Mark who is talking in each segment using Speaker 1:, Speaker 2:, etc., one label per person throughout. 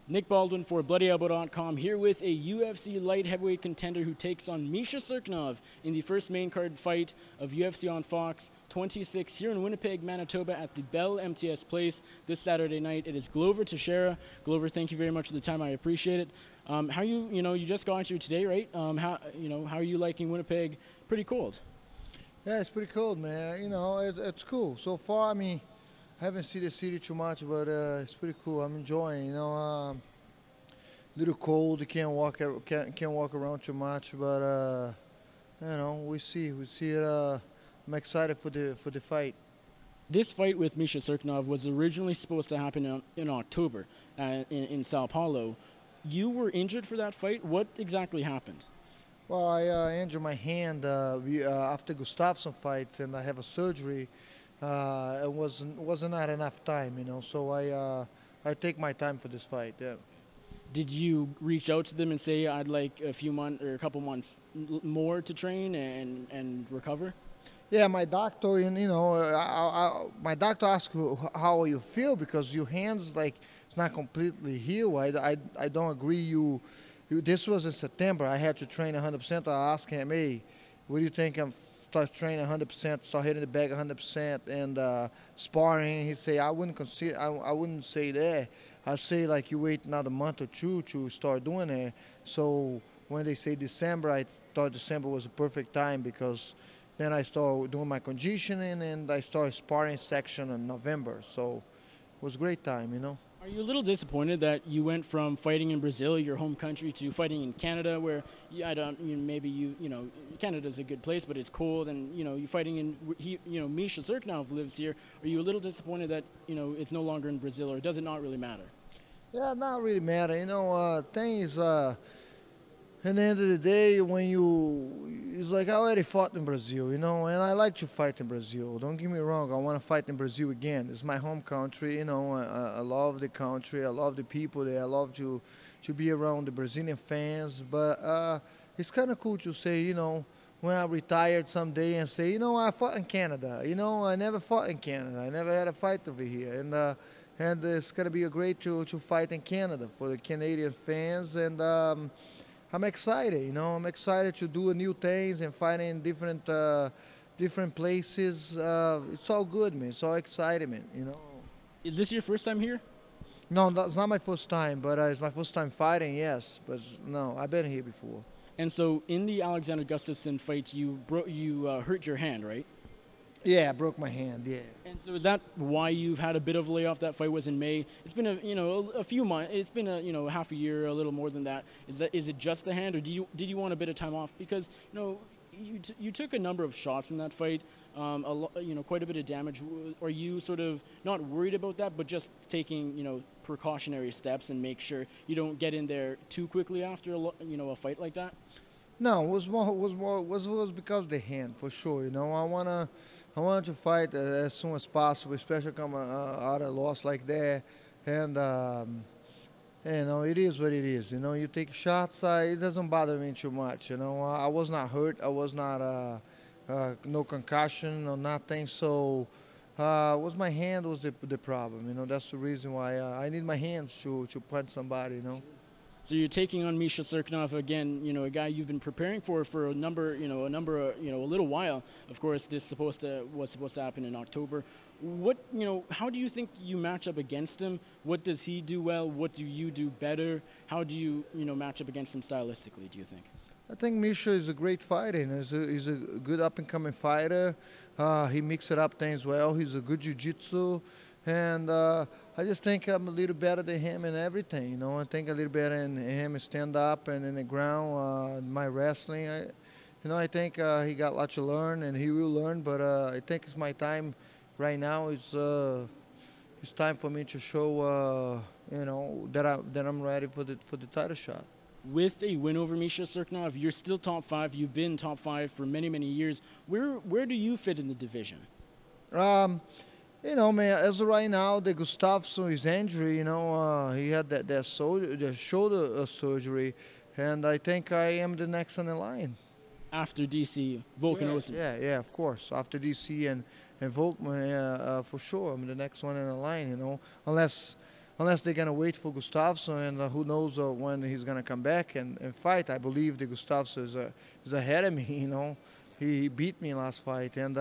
Speaker 1: Nick Baldwin for BloodyElbow.com here with a UFC light heavyweight contender who takes on Misha Cirkunov in the first main card fight of UFC on Fox 26 here in Winnipeg, Manitoba at the Bell MTS Place this Saturday night. It is Glover Teixeira. Glover, thank you very much for the time. I appreciate it. How you just got here today, right? How are you liking Winnipeg? Pretty cold.
Speaker 2: Yeah, it's pretty cold, man. It's cool. So far, I mean, I haven't seen the city too much, but it's pretty cool. I'm enjoying. Little cold. You can't walk around too much, but we see it. I'm excited for the fight.
Speaker 1: This fight with Misha Cirkunov was originally supposed to happen in October in Sao Paulo. You were injured for that fight. What exactly happened?
Speaker 2: Well, I injured my hand after Gustafsson fight, and I have a surgery. It wasn't not enough time, So I take my time for this fight. Yeah.
Speaker 1: Did you reach out to them and say I'd like a few months or a couple months more to train and recover?
Speaker 2: Yeah, my doctor, my doctor asked how you feel because your hands it's not completely healed. I don't agree. This was in September. I had to train 100%. I asked him, hey, what do you think? I'm start training 100%, start hitting the bag 100%, and sparring. He say I wouldn't say that. I say you wait another month or two to start doing it. So when they say December, I thought December was a perfect time because then I start doing my conditioning and I start sparring section in November. So it was a great time,
Speaker 1: Are you a little disappointed that you went from fighting in Brazil, your home country, to fighting in Canada, where Canada's a good place, but it's cold, and you're fighting in Misha Cirkunov lives here. Are you a little disappointed that it's no longer in Brazil, or does it not really matter?
Speaker 2: Yeah, not really matter. Thing is, at the end of the day, it's I already fought in Brazil, and I like to fight in Brazil. Don't get me wrong, I want to fight in Brazil again. It's my home country, I love the country, I love the people there, I love to be around the Brazilian fans. But it's kind of cool to say, when I retired someday and say, I fought in Canada. I never fought in Canada. I never had a fight over here, and it's gonna be great to fight in Canada for the Canadian fans. And I'm excited, I'm excited to do new things and fight in different places. It's all good, man. It's all excitement,
Speaker 1: Is this your first time here?
Speaker 2: No, that's not my first time, but it's my first time fighting, yes. But no, I've been here before.
Speaker 1: And so in the Alexander Gustafsson fight, you hurt your hand, right?
Speaker 2: Yeah, I broke my hand, yeah.
Speaker 1: And so is that why you've had a bit of a layoff? That fight was in May. It's been a few months. It's been half a year, a little more than that. Is it just the hand, or did you want a bit of time off? Because you took a number of shots in that fight, quite a bit of damage. Are you sort of not worried about that, but just taking precautionary steps and make sure you don't get in there too quickly after a fight like that?
Speaker 2: No, it was because of the hand, for sure. I wanted to fight as soon as possible, especially come out a loss like that. And it is what it is. You take shots, it doesn't bother me too much. I was not hurt. I was not no concussion or nothing. So was my hand was the problem. That's the reason why I need my hands to punch somebody.
Speaker 1: So you're taking on Misha Cirkunov again, a guy you've been preparing for a little while. Of course, this was supposed to happen in October. How do you think you match up against him? What does he do well? What do you do better? How do you, match up against him stylistically, do you think?
Speaker 2: I think Misha is a great fighter. He's a good up-and-coming fighter. He mixes up things well. He's a good jiu-jitsu. And I just think I'm a little better than him in everything. I think a little better in him stand up and in the ground. My wrestling, I think he got a lot to learn, and he will learn. But I think it's my time right now. It's time for me to show, that I'm ready for the title shot.
Speaker 1: With a win over Misha Cirkunov, you're still top 5. You've been top 5 for many, many years. Where do you fit in the division?
Speaker 2: Man, as of right now, the Gustafsson is injury. He had the shoulder surgery, and I think I am the next on the line.
Speaker 1: After DC, Volkanovski.
Speaker 2: Yeah, of course. After DC and Volkman, for sure, I'm the next one in the line. Unless unless they're gonna wait for Gustafsson, and who knows when he's gonna come back and fight. I believe the Gustafsson is ahead of me. You know, he beat me last fight, and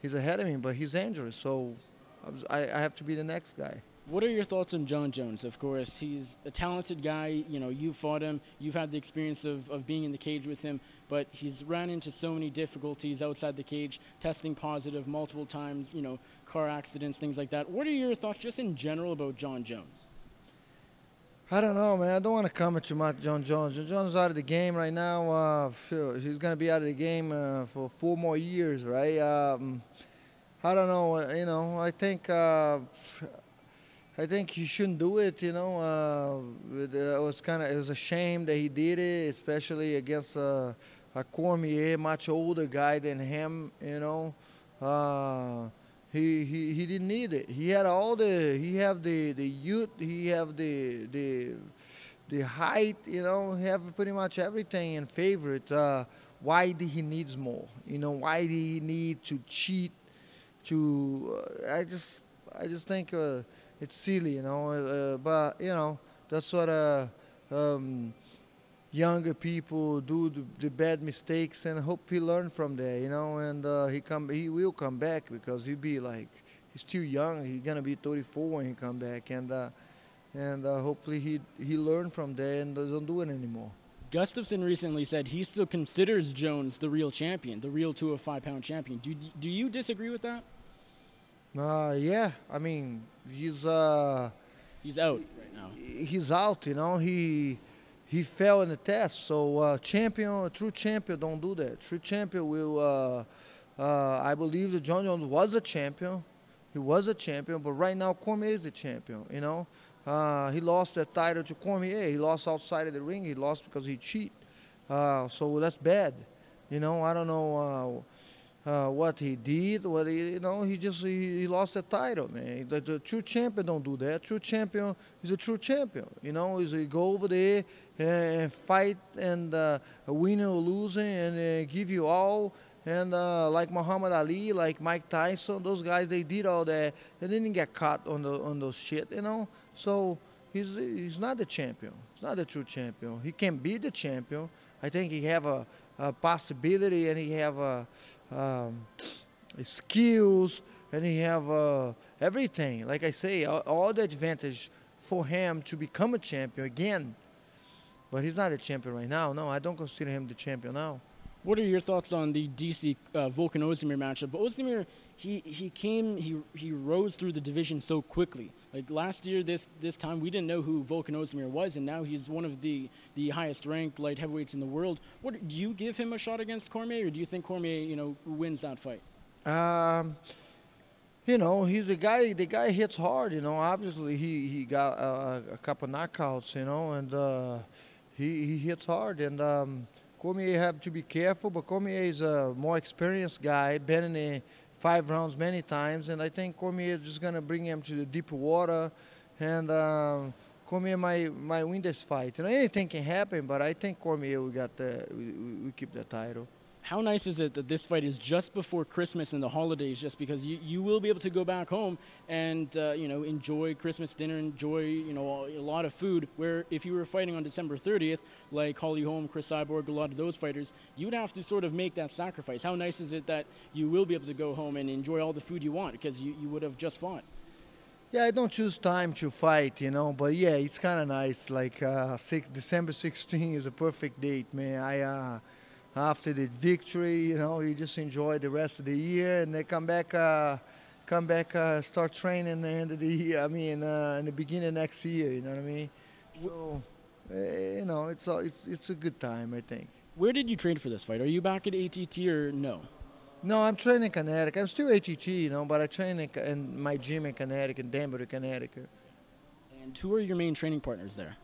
Speaker 2: he's ahead of me, but he's dangerous. So I have to be the next guy.
Speaker 1: What are your thoughts on Jon Jones? Of course, he's a talented guy. You know, you fought him. You've had the experience of being in the cage with him, but he's ran into so many difficulties outside the cage, testing positive multiple times, you know, car accidents, things like that. What are your thoughts just in general about Jon Jones?
Speaker 2: I don't know, man. I don't want to comment too much, Jon Jones. Jon Jones is out of the game right now. He's going to be out of the game for 4 more years, right? I don't know. You know, I think he shouldn't do it. You know, it was a shame that he did it, especially against a Cormier, much older guy than him. You know, he didn't need it. He had the youth, he have the height. You know, he have pretty much everything in favorite. Why did he needs more? You know, why did he need to cheat? I just think. It's silly, you know, but, you know, that's what younger people do, the bad mistakes, and hope he learn from there, you know, and he will come back, because he's too young. He's going to be 34 when he come back, and hopefully he learn from there and doesn't do it anymore.
Speaker 1: Gustafsson recently said he still considers Jones the real champion, the real 205-pound champion. Do you disagree with that?
Speaker 2: Yeah, I mean, he's
Speaker 1: out right now.
Speaker 2: He's out, you know. He fell in the test. So a true champion don't do that. True champion will. I believe that Jon Jones was a champion. He was a champion, but right now Cormier is the champion. You know, he lost that title to Cormier. He lost outside of the ring. He lost because he cheated. So that's bad. You know, I don't know. What he did, he lost the title, man. The true champion don't do that. True champion is a true champion. You know, he go over there and fight and winning or losing and give you all. And like Muhammad Ali, like Mike Tyson, those guys, they did all that. They didn't get caught on those shit, you know. So he's not the champion. He's not the true champion. He can be the champion. I think he have a possibility, and he have skills, and he have everything. Like I say, all the advantage for him to become a champion again. But he's not a champion right now. No, I don't consider him the champion now.
Speaker 1: What are your thoughts on the DC Volkan Ozdemir matchup? But Ozdemir, he rose through the division so quickly. Like last year, this time we didn't know who Volkan Ozdemir was, and now he's one of the highest ranked light heavyweights in the world. Do you give him a shot against Cormier, or do you think Cormier, you know, wins that fight?
Speaker 2: You know, he's the guy. The guy hits hard. You know, obviously he got a couple knockouts. You know, and he hits hard, and Cormier have to be careful, but Cormier is a more experienced guy, been in the 5 rounds many times, and I think Cormier is just going to bring him to the deeper water, and Cormier might win this fight. You know, anything can happen, but I think Cormier we keep the title.
Speaker 1: How nice is it that this fight is just before Christmas and the holidays, just because you will be able to go back home and, you know, enjoy Christmas dinner, enjoy, you know, a lot of food, where if you were fighting on December 30th, like Holly Holm, Chris Cyborg, a lot of those fighters, you would have to sort of make that sacrifice. How nice is it that you will be able to go home and enjoy all the food you want, because you would have just fought?
Speaker 2: Yeah, I don't choose time to fight, you know, but yeah, it's kind of nice. Like December 16th is a perfect date, man. After the victory, you know, you just enjoy the rest of the year, and then come back, start training the end of the year. I mean, in the beginning of next year. You know what I mean? So, you know, it's a good time, I think.
Speaker 1: Where did you train for this fight? Are you back at ATT or no?
Speaker 2: No, I'm training in Connecticut. I'm still ATT, you know, but I train in my gym in Connecticut, Danbury, Connecticut.
Speaker 1: And who are your main training partners there?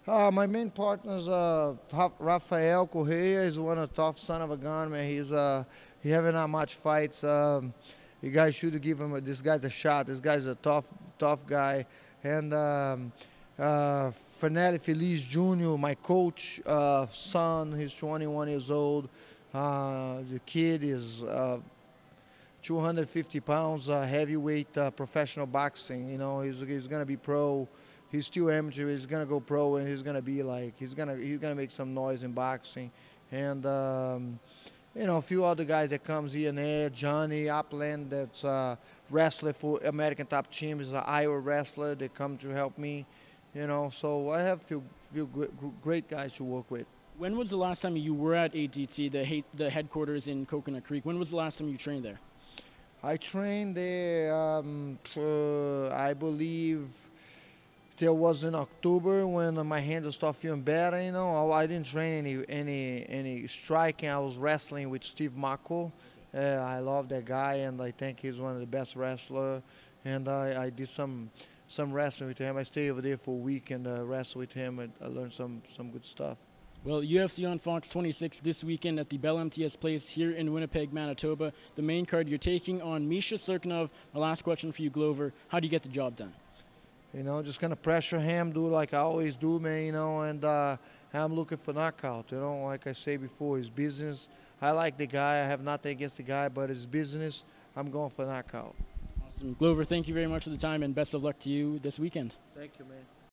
Speaker 2: My main partner's Rafael Correa. Is one of the tough son of a gun, man. He haven't had much fights. You guys should give him this guy's a shot. This guy's a tough guy. And Fernelli Feliz Jr., my coach, son. He's 21 years old. The kid is 250 pounds, heavyweight professional boxing. You know, he's gonna be pro. He's still amateur. He's gonna go pro, and he's gonna be like he's gonna make some noise in boxing. And you know, a few other guys that comes here and there. Johnny Upland, that's wrestler for American Top Team, is an Iowa wrestler. They come to help me. You know, so I have few great guys to work with.
Speaker 1: When was the last time you were at ATT, the headquarters in Coconut Creek? When was the last time you trained there?
Speaker 2: I trained there, I believe there was in October when my hands started feeling better. You know, I didn't train any striking. I was wrestling with Steve Mako. I love that guy, and I think he's one of the best wrestlers. And I did some wrestling with him. I stayed over there for a week and wrestled with him, and I learned some good stuff.
Speaker 1: Well, UFC on Fox 26 this weekend at the Bell MTS Place here in Winnipeg, Manitoba. The main card, you're taking on Misha Cirkunov. My last question for you, Glover. How do you get the job done?
Speaker 2: You know, just gonna pressure him, do like I always do, man. You know, and I'm looking for knockout. You know, like I say before, it's business. I like the guy. I have nothing against the guy, but it's business. I'm going for knockout.
Speaker 1: Awesome. Glover, thank you very much for the time, and best of luck to you this weekend.
Speaker 2: Thank you, man.